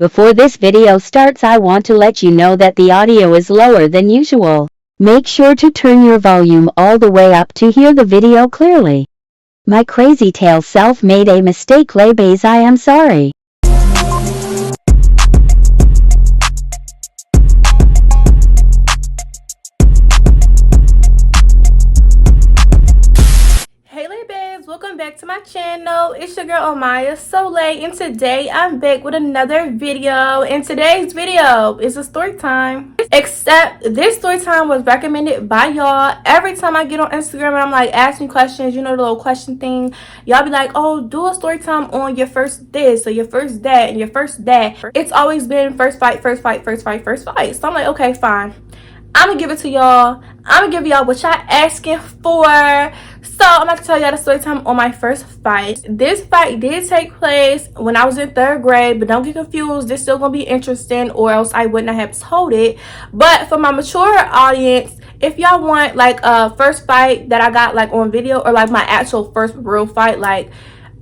Before this video starts, I want to let you know that the audio is lower than usual. Make sure to turn your volume all the way up to hear the video clearly. My crazy tail self made a mistake, ladies. I am sorry. Welcome back to my channel. It's your girl Amaya Solei, and today I'm back with another video. And today's video is a story time, except this story time was recommended by y'all. Every time I get on Instagram and I'm like, ask me questions, you know, the little question thing, y'all be like, oh, do a story time on your first this or your first that and your first that. It's always been first fight, first fight, first fight, first fight. So I'm like, okay, fine, I'm gonna give it to y'all. I'm gonna give y'all what y'all asking for. So I'm about to tell y'all the story time on my first fight. This fight did take place when I was in 3rd grade, but don't get confused, this still gonna be interesting, or else I wouldn't have told it. But for my mature audience, if y'all want like a first fight that I got like on video, or like my actual first real fight, like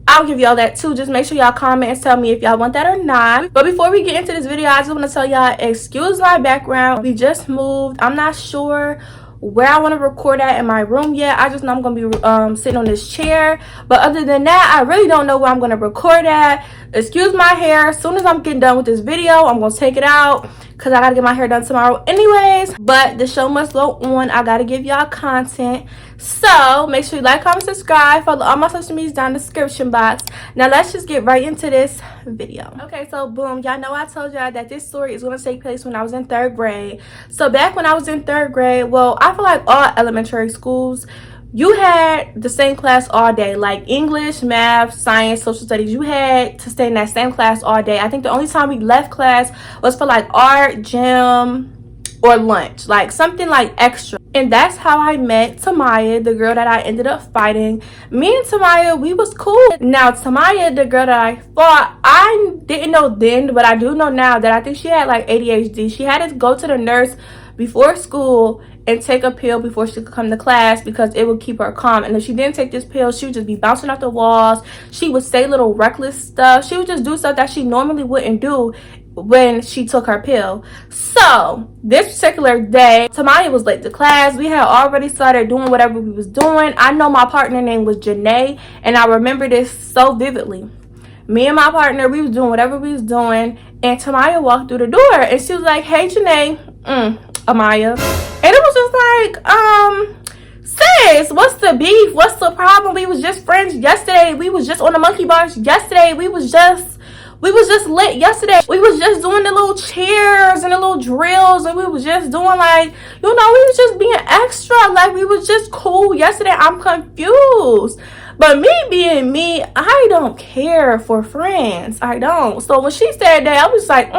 I'll give y'all that too. Just make sure y'all comment and tell me if y'all want that or not. But before we get into this video, I just want to tell y'all, excuse my background. We just moved. I'm not sure where I want to record at in my room yet. I just know I'm going to be sitting on this chair. But other than that, I really don't know where I'm going to record at. Excuse my hair. As soon as I'm getting done with this video, I'm going to take it out, because I got to get my hair done tomorrow anyways. But the show must go on. I got to give y'all content. So make sure you like, comment, subscribe, follow all my social medias down in the description box. Now let's just get right into this video. Okay, so boom, y'all know I told y'all that this story is going to take place when I was in 3rd grade. So back when I was in 3rd grade, well, I feel like all elementary schools, you had the same class all day, like English, math, science, social studies. You had to stay in that same class all day. I think the only time we left class was for like art, gym, or lunch, like something like extra. And that's how I met Tamaya, the girl that I ended up fighting. Me and Tamaya, we was cool. Now Tamaya, the girl that I fought, I didn't know then, but I do know now that I think she had like ADHD. She had to go to the nurse before school and take a pill before she could come to class, because it would keep her calm. And if she didn't take this pill, she would just be bouncing off the walls. She would say little reckless stuff. She would just do stuff that she normally wouldn't do when she took her pill. So this particular day, Tamaya was late to class. We had already started doing whatever we was doing. I know my partner name was Janae, and I remember this so vividly. Me and my partner, we was doing whatever we was doing, and Tamaya walked through the door and she was like, hey Janae, Amaya. And it was just like, sis, what's the beef? What's the problem? We was just friends yesterday. We was just on the monkey bars yesterday. We was just lit yesterday. We was just doing the little cheers and the little drills, and we was just doing like, you know, we was just being extra. Like, we was just cool yesterday. I'm confused. But me being me, I don't care for friends. I don't. So when she said that, I was like,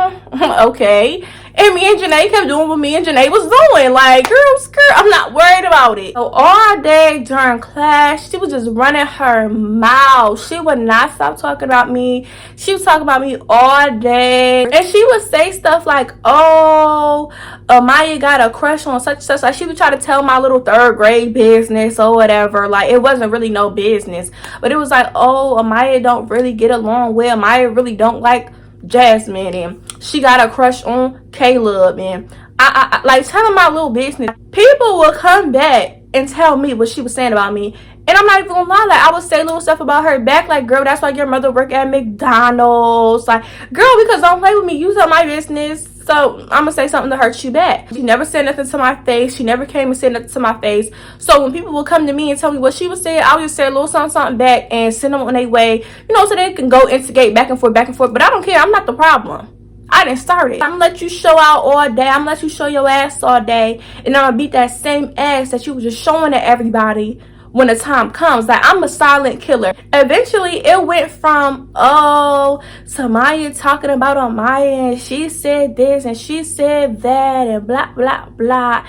okay. And me and Janae kept doing what me and Janae was doing. Like, girl, skirt, I'm not worried about it. So all day during class, she was just running her mouth. She would not stop talking about me. She was talking about me all day. And she would say stuff like, oh, Amaya got a crush on such and such. Like, she would try to tell my little 3rd grade business or whatever. Like, it wasn't really no business. But it was like, oh, Amaya don't really get along with. Amaya really don't like Jasmine, and she got a crush on Caleb, and I like telling my little business. People will come back and tell me what she was saying about me, and I'm not even gonna lie, like I would say little stuff about her back, like, girl, that's why your mother work at McDonald's. Like, girl, because don't play with me, you tell my business. So I'm gonna say something to hurt you back. She never said nothing to my face. She never came and said nothing to my face. So when people will come to me and tell me what she was saying, I'll just say a little something back and send them on their way, you know, so they can go instigate back and forth. But I don't care. I'm not the problem. I didn't start it. I'm gonna let you show out all day. I'm gonna let you show your ass all day, and I'm gonna beat that same ass that you was just showing to everybody when the time comes. Like, I'm a silent killer. Eventually it went from, oh, Tamaya talking about Amaya, and she said this and she said that and blah blah blah,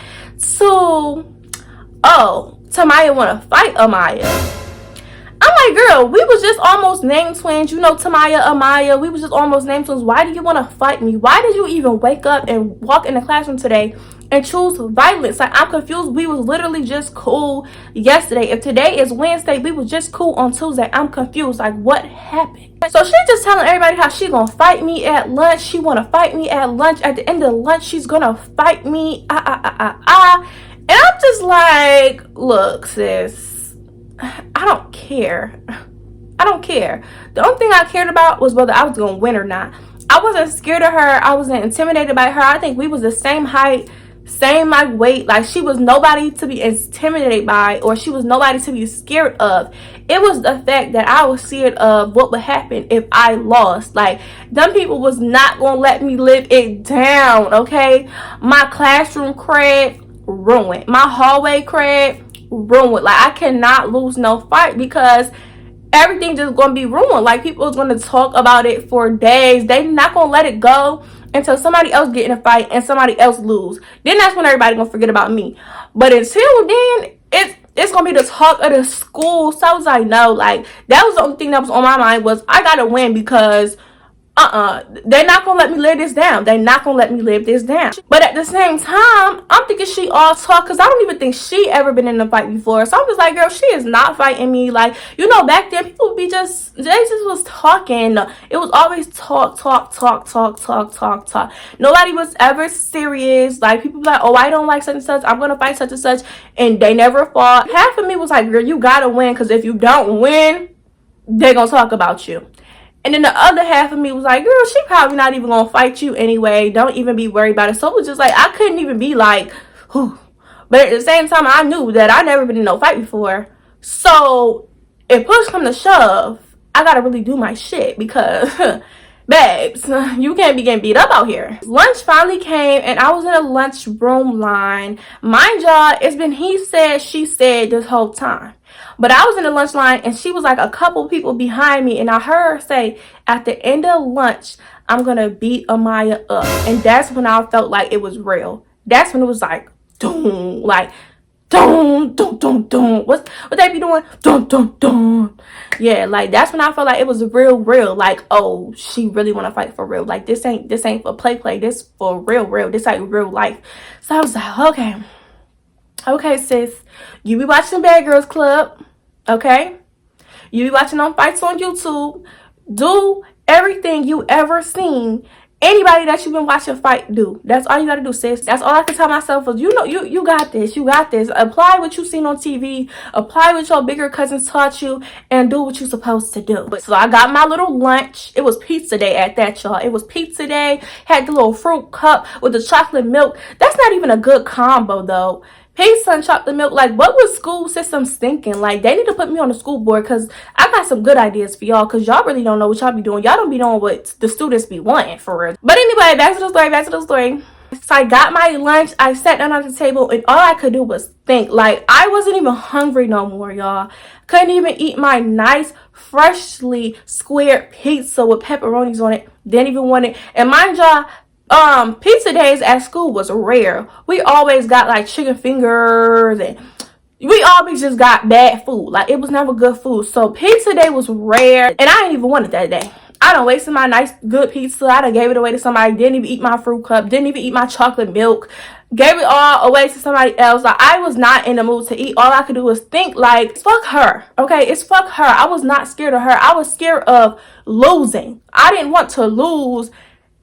to, oh, Tamaya wanna fight Amaya. I'm like, girl, we was just almost named twins, you know, Tamaya, Amaya. We was just almost named twins. Why do you want to fight me? Why did you even wake up and walk in the classroom today and choose violence? Like, I'm confused. We was literally just cool yesterday. If today is Wednesday, we was just cool on Tuesday. I'm confused. Like, what happened? So she's just telling everybody how she gonna fight me at lunch. She wanna fight me at lunch. At the end of lunch, she's gonna fight me. And I'm just like, look, sis, I don't care. I don't care. The only thing I cared about was whether I was gonna win or not. I wasn't scared of her. I wasn't intimidated by her. I think we was the same height, same like weight. Like, she was nobody to be intimidated by, or she was nobody to be scared of. It was the fact that I was scared of what would happen if I lost. Like, them people was not gonna let me live it down, okay? My classroom cred ruined. My hallway cred ruined. Like, I cannot lose no fight, because everything just gonna be ruined. Like, people is gonna talk about it for days. They not gonna let it go until somebody else get in a fight and somebody else lose. Then that's when everybody gonna forget about me. But until then, it's gonna be the talk of the school. So I was like, no, like, that was the only thing that was on my mind, was I gotta win, because they're not gonna let me live this down. They're not gonna let me live this down. But at the same time, I'm thinking she all talk, because I don't even think she ever been in a fight before. So I'm just like, girl, she is not fighting me. Like, you know, back then people would be just, they just was talking. It was always talk. Nobody was ever serious. Like, people be like, oh, I don't like such and such, I'm gonna fight such and such, and they never fought. Half of me was like, girl, you gotta win, because if you don't win, they're gonna talk about you. And then the other half of me was like, girl, she probably not even gonna fight you anyway. Don't even be worried about it. So it was just like, I couldn't even be like, whew. But at the same time, I knew that I never been in no fight before. So if push come to shove, I gotta really do my shit, because babes, you can't be getting beat up out here. Lunch finally came, and I was in a lunchroom line. Mind y'all, it's been he said, she said this whole time. But I was in the lunch line, and she was like a couple people behind me, and I heard her say, at the end of lunch, I'm gonna beat Amaya up. And that's when I felt like it was real. That's when it was like, doom, like, doom. What they be doing? Doom. Yeah, like, that's when I felt like it was real. Like, oh, she really want to fight for real. Like, this ain't for play. This for real. This like real life. So I was like, okay, sis, you be watching Bad Girls Club, okay? You be watching them fights on YouTube. Do everything you ever seen anybody that you've been watching fight do. That's all you gotta do, sis. That's all I can tell myself is, you know, you got this. You got this. Apply what you seen on TV. Apply what your bigger cousins taught you, and do what you're supposed to do. So I got my little lunch. It was pizza day at that, y'all. It was pizza day. Had the little fruit cup with the chocolate milk. That's not even a good combo, though. Pizza and chocolate milk. Like, what was school systems thinking? Like, they need to put me on the school board, because I got some good ideas for y'all, because y'all really don't know what y'all be doing. Y'all don't be doing what the students be wanting, for real. But anyway, back to the story. So I got my lunch. I sat down at the table, and all I could do was think. Like, I wasn't even hungry no more, y'all. Couldn't even eat my nice, freshly squared pizza with pepperonis on it. Didn't even want it. And mind y'all, pizza days at school was rare. We always got like chicken fingers, and we always just got bad food. Like, it was never good food. So pizza day was rare, and I didn't even want it that day. I done wasted my nice good pizza. I done gave it away to somebody. Didn't even eat my fruit cup. Didn't even eat my chocolate milk. Gave it all away to somebody else. Like, I was not in the mood to eat. All I could do was think, like, fuck her. Okay, it's fuck her. I was not scared of her. I was scared of losing. I didn't want to lose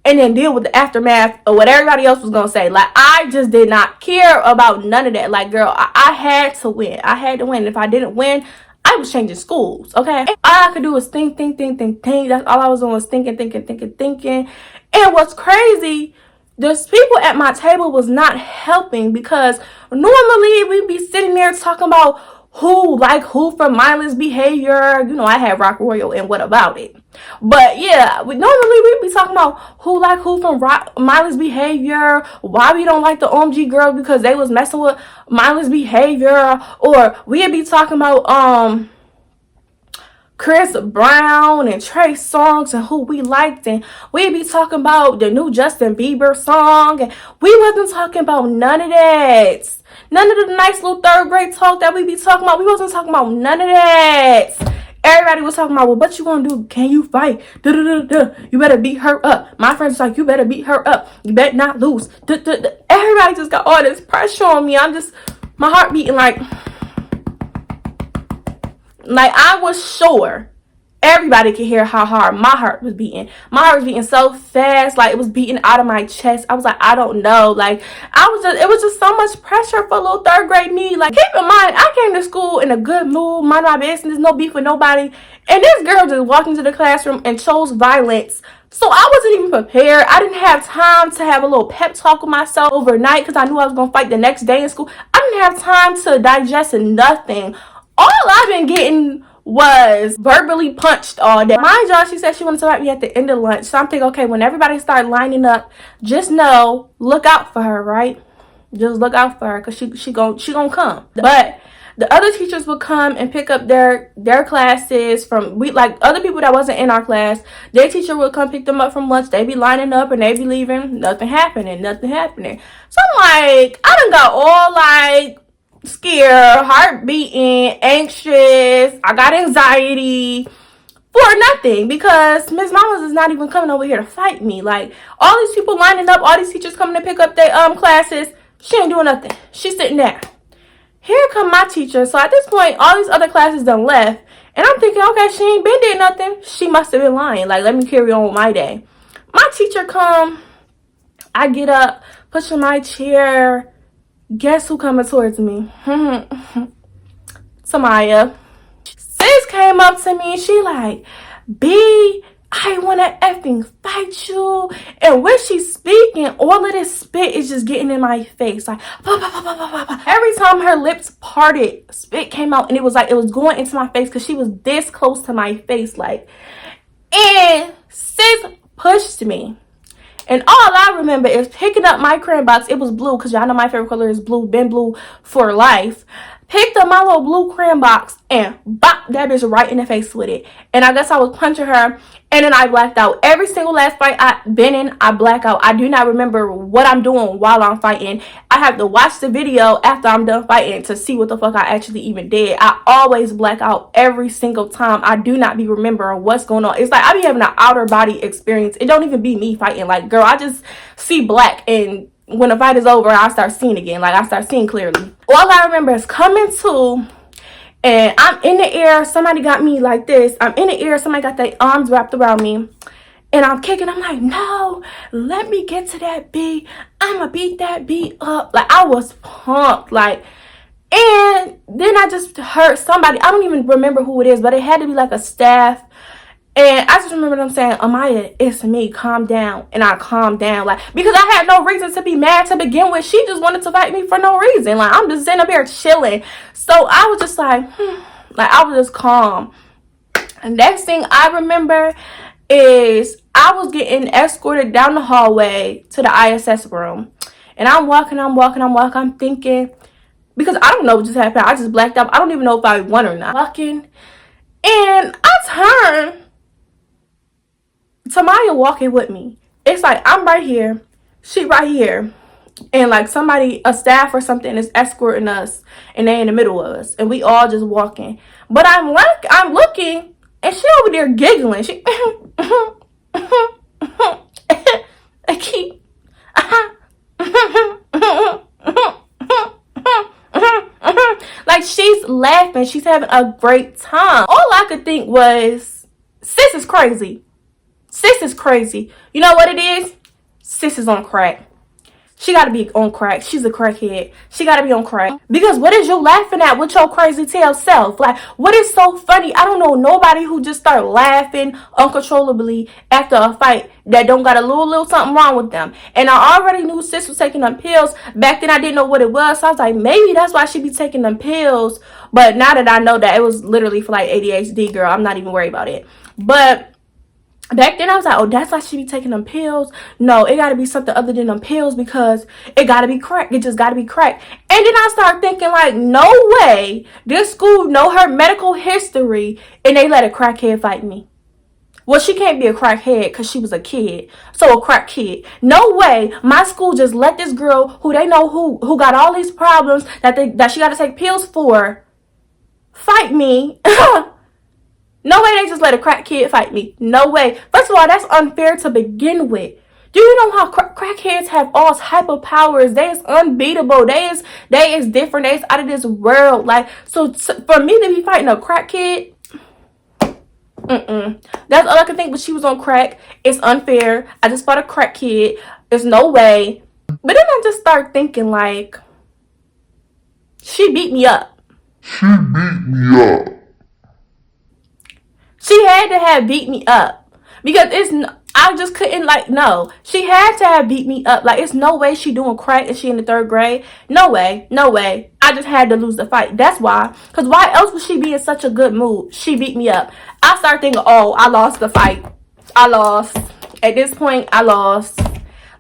and then deal with the aftermath of what everybody else was gonna say. Like, I just did not care about none of that. Like, girl, I had to win. I had to win. If I didn't win, I was changing schools, okay? All I could do was think. That's all I was doing, was thinking. And what's crazy, those people at my table was not helping, because normally we'd be sitting there talking about who for mindless behavior. You know, I had Rock Royal and What About It. But yeah, normally we'd be talking about who from mindless behavior, why we don't like the OMG girls because they was messing with mindless behavior, or we'd be talking about Chris Brown and Trey Songz and who we liked, and we'd be talking about the new Justin Bieber song, and we wasn't talking about none of that. None of the nice little third grade talk that we be talking about. We wasn't talking about none of that. Everybody was talking about, well, what you gonna do? Can you fight? You better beat her up. My friends was like, you better beat her up. You better not lose. Everybody just got all this pressure on me. I'm just, my heart beating like I was sure everybody could hear how hard my heart was beating. My heart was beating so fast, like it was beating out of my chest. I was like, I don't know. Like, it was just so much pressure for a little third grade me. Like, keep in mind, I came to school in a good mood, mind my business, no beef with nobody. And this girl just walked into the classroom and chose violence. So I wasn't even prepared. I didn't have time to have a little pep talk with myself overnight because I knew I was going to fight the next day in school. I didn't have time to digest nothing. All I've been getting was verbally punched all day. Mind y'all, she said she wanted to fight me at the end of lunch. So I'm thinking, okay, when everybody started lining up, just know, look out for her, right? Just look out for her because she gonna come. But the other teachers would come and pick up their classes from like other people that wasn't in our class. Their teacher would come pick them up from lunch. They be lining up and they be leaving. Nothing happening. So I'm like, I done got all like scared, heart beating, anxious. I got anxiety for nothing because Miss Mamas is not even coming over here to fight me. Like, all these people lining up, all these teachers coming to pick up their classes. She ain't doing nothing. She's sitting there. Here come my teacher. So at this point, all these other classes done left. And I'm thinking, okay, she ain't been did nothing. She must have been lying. Like, let me carry on with my day. My teacher come. I get up, push in my chair. Guess who coming towards me? Samaya. Sis came up to me and she like, B, I want to effing fight you. And when she's speaking, all of this spit is just getting in my face. Like, bah, bah, bah, bah, bah, bah. Every time her lips parted, spit came out. And it was like, it was going into my face because she was this close to my face. Like, and sis pushed me. And all I remember is picking up my crayon box. It was blue because y'all know my favorite color is blue. Been blue for life. Picked up my little blue crayon box and bop that bitch right in the face with it. And I guess I was punching her and then I blacked out. Every single last fight I've been in, I black out. I do not remember what I'm doing while I'm fighting. I have to watch the video after I'm done fighting to see what the fuck I actually even did. I always black out every single time. I do not be remembering what's going on. It's like I be having an outer body experience. It don't even be me fighting. Like, girl, I just see black, and when the fight is over, I start seeing again. Like, I start seeing clearly. All I remember is coming to, and I'm in the air. Somebody got me like this. I'm in the air. Somebody got their arms wrapped around me. And I'm kicking. I'm like, no, let me get to that B. I'm going to beat that B up. Like, I was pumped. Like, and then I just heard somebody. I don't even remember who it is, but it had to be like a staff. And I just remember them saying, Amaya, it's me, calm down. And I calmed down, like, because I had no reason to be mad to begin with. She just wanted to fight me for no reason. Like, I'm just sitting up here chilling. So I was just like, like, I was just calm. And next thing I remember is I was getting escorted down the hallway to the ISS room. And I'm walking. I'm thinking, because I don't know what just happened. I just blacked out. I don't even know if I won or not. Walking. And I turn. Tamaya walking with me. It's like I'm right here, she right here, and like somebody, a staff or something, is escorting us, and they in the middle of us, and we all just walking. But I'm looking, and she over there giggling. She, I keep, like she's laughing, she's having a great time. All I could think was, sis is crazy. Sis is crazy. You know what it is? Sis is on crack. She got to be on crack. She's a crackhead. She got to be on crack. Because what is you laughing at with your crazy tail self? Like, what is so funny? I don't know nobody who just start laughing uncontrollably after a fight that don't got a little something wrong with them. And I already knew sis was taking them pills. Back then I didn't know what it was. So I was like, maybe that's why she be taking them pills. But now that I know that it was literally for like ADHD, girl, I'm not even worried about it. But back then I was like, oh, that's why she be taking them pills. No, it got to be something other than them pills because it got to be crack. It just got to be crack. And then I started thinking, like, no way this school know her medical history and they let a crackhead fight me. Well, she can't be a crackhead because she was a kid. So a crack kid. No way my school just let this girl who they know who got all these problems that she got to take pills for fight me. No way they just let a crack kid fight me. No way. First of all, that's unfair to begin with. Do you know how crackheads have all type of powers? They is unbeatable. They is different. They is out of this world. Like, so for me to be fighting a crack kid, That's all I can think. But she was on crack. It's unfair. I just fought a crack kid. There's no way. But then I just start thinking, like, she beat me up. She beat me up. She had to have beat me up. Because I just couldn't, like, no. She had to have beat me up. Like, it's no way she doing crack and she in the 3rd grade. No way. No way. I just had to lose the fight. That's why. Because why else would she be in such a good mood? She beat me up. I started thinking, oh, I lost the fight. I lost. At this point, I lost.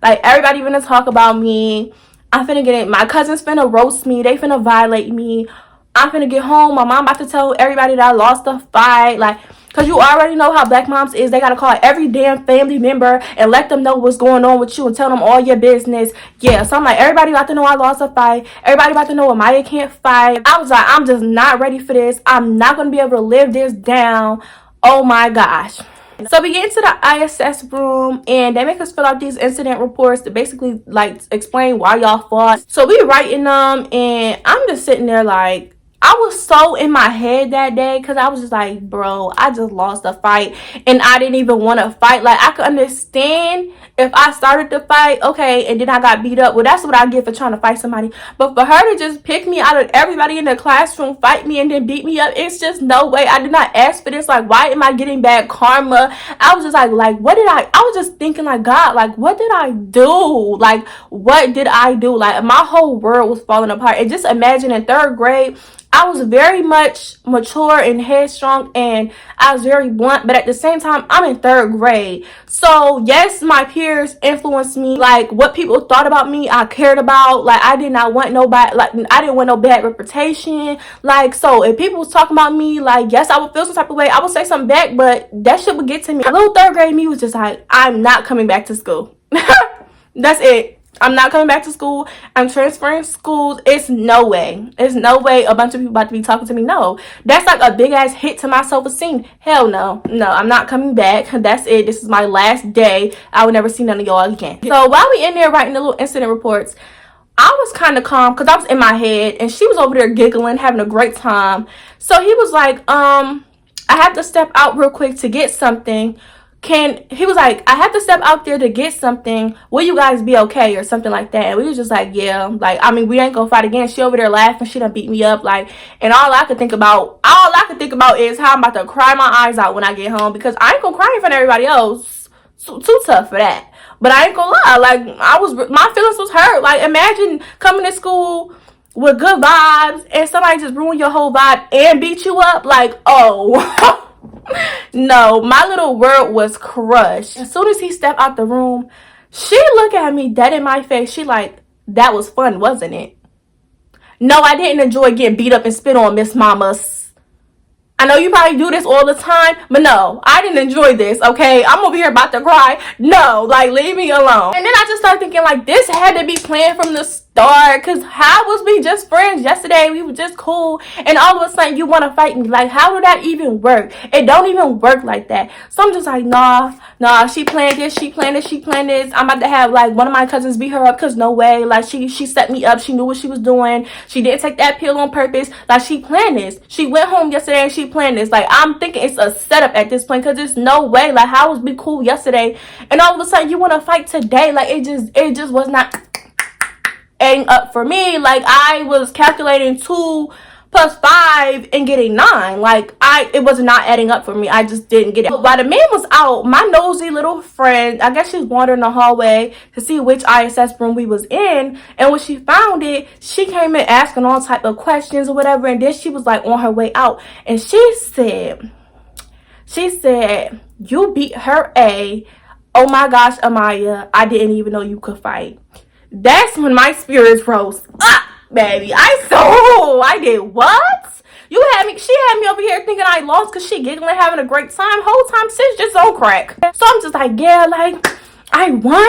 Like, everybody finna talk about me. I'm finna get it. My cousins finna roast me. They finna violate me. I'm finna get home. My mom about to tell everybody that I lost the fight. Like, because you already know how black moms is. They got to call every damn family member and let them know what's going on with you and tell them all your business. Yeah, so I'm like, everybody about to know I lost a fight. Everybody about to know Amaya can't fight. I was like, I'm just not ready for this. I'm not going to be able to live this down. Oh my gosh. So we get into the ISS room and they make us fill out these incident reports to basically like explain why y'all fought. So we writing them and I'm just sitting there like, I was so in my head that day because I was just like, bro, I just lost a fight and I didn't even want to fight. Like, I could understand if I started the fight, okay, and then I got beat up. Well, that's what I get for trying to fight somebody. But for her to just pick me out of everybody in the classroom, fight me, and then beat me up, it's just no way. I did not ask for this. Like, why am I getting bad karma? I was just like, what did I was just thinking like, God, like, what did I do? Like, what did I do? Like, my whole world was falling apart. And just imagine in 3rd grade, I was very much mature and headstrong and I was very blunt, but at the same time, I'm in 3rd grade. So yes, my peers influenced me. Like, what people thought about me, I cared about. Like, I did not want nobody, like, I didn't want no bad reputation. Like, so if people was talking about me, like, yes, I would feel some type of way. I would say something back, but that shit would get to me. A little 3rd grade me was just like, I'm not coming back to school. That's it. I'm not coming back to school. I'm transferring schools. It's no way. It's no way a bunch of people about to be talking to me. No. That's like a big ass hit to my self-esteem. Hell no. No, I'm not coming back. That's it. This is my last day. I will never see none of y'all again. So while we in there writing the little incident reports, I was kind of calm because I was in my head and she was over there giggling, having a great time. So he was like, I have to step out real quick to get something. He was like, I have to step out there to get something. Will you guys be okay? Or something like that. And we was just like, yeah. Like, I mean, we ain't gonna fight again. She over there laughing. She done beat me up. Like, and all I could think about is how I'm about to cry my eyes out when I get home. Because I ain't gonna cry in front of everybody else. Too tough for that. But I ain't gonna lie. Like, my feelings was hurt. Like, imagine coming to school with good vibes and somebody just ruin your whole vibe and beat you up. Like, oh. No, my little world was crushed. As soon as he stepped out the room, she looked at me dead in my face. She like, that was fun, wasn't it? No, I didn't enjoy getting beat up and spit on, Miss Mamas. I know you probably do this all the time, but no, I didn't enjoy this, okay? I'm over here about to cry. No, like, leave me alone. And then I just started thinking, like, this had to be planned from the start. Because how was we just friends yesterday? We were just cool. And all of a sudden, you want to fight me. Like, how did that even work? It don't even work like that. So I'm just like, nah, she planned this, she planned this, she planned this. I'm about to have, like, one of my cousins beat her up because no way. Like, she set me up. She knew what she was doing. She didn't take that pill on purpose. Like, she planned this. She went home yesterday and she planned this. Like, I'm thinking it's a setup at this point because there's no way. Like, how was we cool yesterday? And all of a sudden, you want to fight today? Like, it just was not adding up for me. Like, I was calculating 2 + 5 and getting 9. Like, it was not adding up for me. I just didn't get it. But while the man was out, my nosy little friend, I guess she was wandering the hallway to see which ISS room we was in, and when she found it, she came in asking all type of questions or whatever, and then she was like on her way out, and she said, you beat her A. Oh my gosh, Amaya, I didn't even know you could fight. That's when my spirits rose up, baby. I did what? She had me over here thinking I lost because she giggling, having a great time. Whole time, sis just on crack. So I'm just like, yeah, like, I won?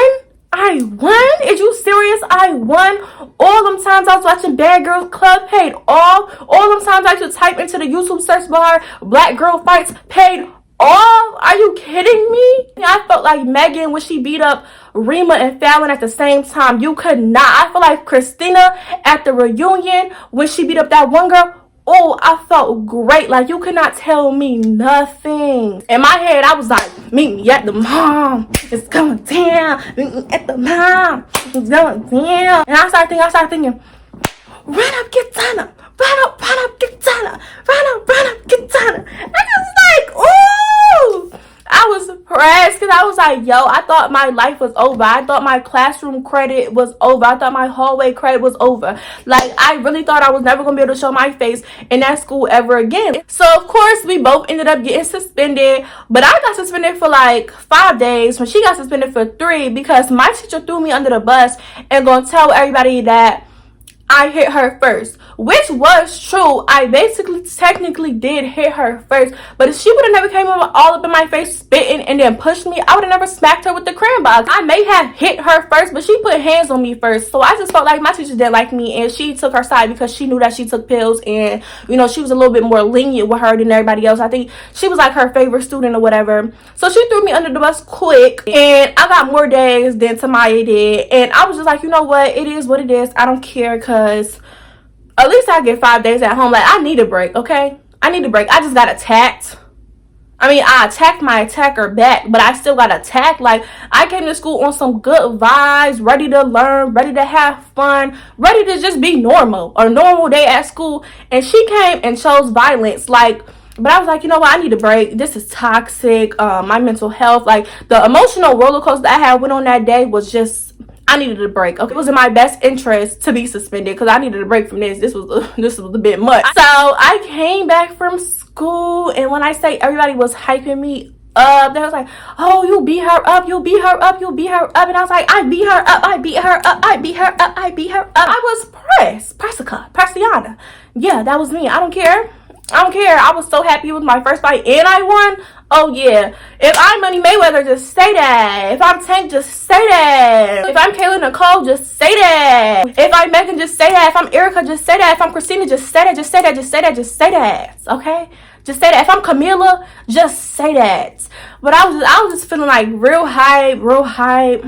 Is you serious? I won? All them times I was watching Bad Girls Club paid off. All them times I used to type into the YouTube search bar, Black Girl Fights paid off. Are you kidding me? I felt like Megan when she beat up Rima and Fallon at the same time. You could not. I feel like Christina at the reunion when she beat up that one girl. oh, I felt great. Like, you could not tell me nothing. In my head, I was like, meet me at the mall. It's going down. Meet me at the mall. It's going down. And I started thinking, run up, get Donna. Run up, get Donna. Run up, get Donna. And I was like, ooh. I was pressed because I was like, yo, I thought my life was over. I thought my classroom credit was over. I thought my hallway credit was over. Like, I really thought I was never going to be able to show my face in that school ever again. So, of course, we both ended up getting suspended. But I got suspended for like 5 days when she got suspended for 3 because my teacher threw me under the bus and going to tell everybody that I hit her first, which was true. I basically technically did hit her first, but if she would have never came all up in my face spitting and then pushed me, I would have never smacked her with the crayon box. I may have hit her first, but she put hands on me first. So I just felt like my teacher didn't like me, and she took her side because she knew that she took pills, and you know, she was a little bit more lenient with her than everybody else. I think she was like her favorite student or whatever. So she threw me under the bus quick, and I got more days than Tamaya did, and I was just like, you know what, it is what it is. I don't care, because at least I get 5 days at home. Like, I need a break, okay? I need a break. I just got attacked. I mean, I attacked my attacker back, but I still got attacked. Like, I came to school on some good vibes, ready to learn, ready to have fun, ready to just be normal, a normal day at school, and she came and chose violence. Like, but I was like, you know what, I need a break. This is toxic. My mental health, like, the emotional roller coaster that I had went on that day was just, I needed a break. Okay, it was in my best interest to be suspended because I needed a break from this. This was a bit much. So I came back from school, and when I say everybody was hyping me up, they was like, oh, you beat her up, you beat her up, you beat her up. And I was like, I beat her up, I beat her up, I beat her up, I beat her up. I was Pressiana. Yeah, that was me. I don't care. I was so happy with my first fight, and I won. Oh yeah. If I'm Money Mayweather, just say that. If I'm Tank, just say that. If I'm Kayla Nicole, just say that. If I'm Megan, just say that. If I'm Erica, just say that. If I'm Christina, just say that. Just say that. Just say that. Just say that. Okay? Just say that. If I'm Camila, just say that. But I was just feeling like real hype.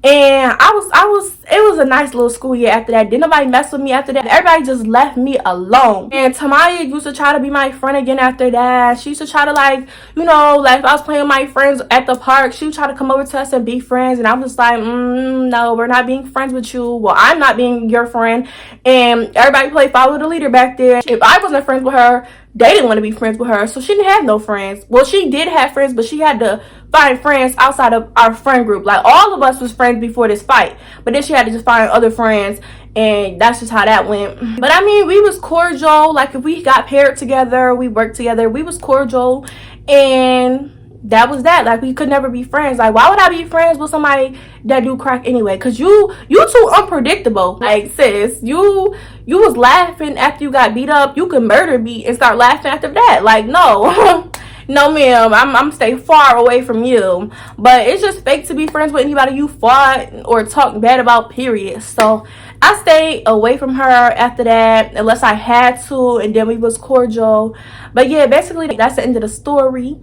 And it was a nice little school year after that. Didn't nobody mess with me after that. Everybody just left me alone. And Tamaya used to try to be my friend again after that. She used to try to, like, you know, like if I was playing with my friends at the park, she would try to come over to us and be friends. And I was just like, no, we're not being friends with you. Well, I'm not being your friend. And everybody played follow the leader back there. If I wasn't friends with her, they didn't want to be friends with her, so she didn't have no friends. Well, she did have friends, but she had to find friends outside of our friend group. Like, all of us was friends before this fight, but then she had to just find other friends, and that's just how that went. But I mean, we was cordial. Like, if we got paired together, we worked together, we was cordial, and that was that. Like, we could never be friends. Like, why would I be friends with somebody that do crack anyway? Because you too unpredictable. Like, sis, you was laughing after you got beat up. You could murder me and start laughing after that. Like, no. No, ma'am. I'm stay far away from you. But it's just fake to be friends with anybody you fought or talked bad about, period. So I stayed away from her after that, unless I had to, and then we was cordial. But yeah, basically that's the end of the story.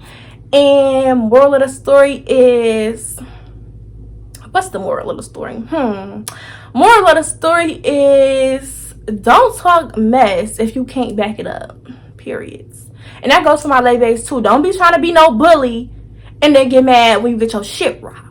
And moral of the story is, what's the moral of the story? Moral of the story is, don't talk mess if you can't back it up, period. And that goes to my lay babes too. Don't be trying to be no bully and then get mad when you get your shit rocked.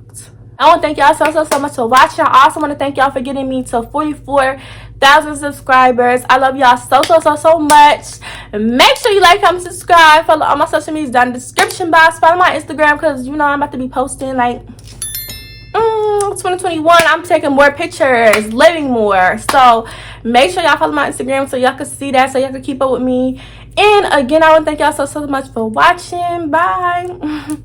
I want to thank y'all so much for watching. I also want to thank y'all for getting me to 44,000 subscribers. I love y'all so much. Make sure you like, comment, subscribe. Follow all my social medias down in the description box. Follow my Instagram, because you know I'm about to be posting like 2021. I'm taking more pictures, living more. So make sure y'all follow my Instagram so y'all can see that, so y'all can keep up with me. And again, I want to thank y'all so much for watching. Bye.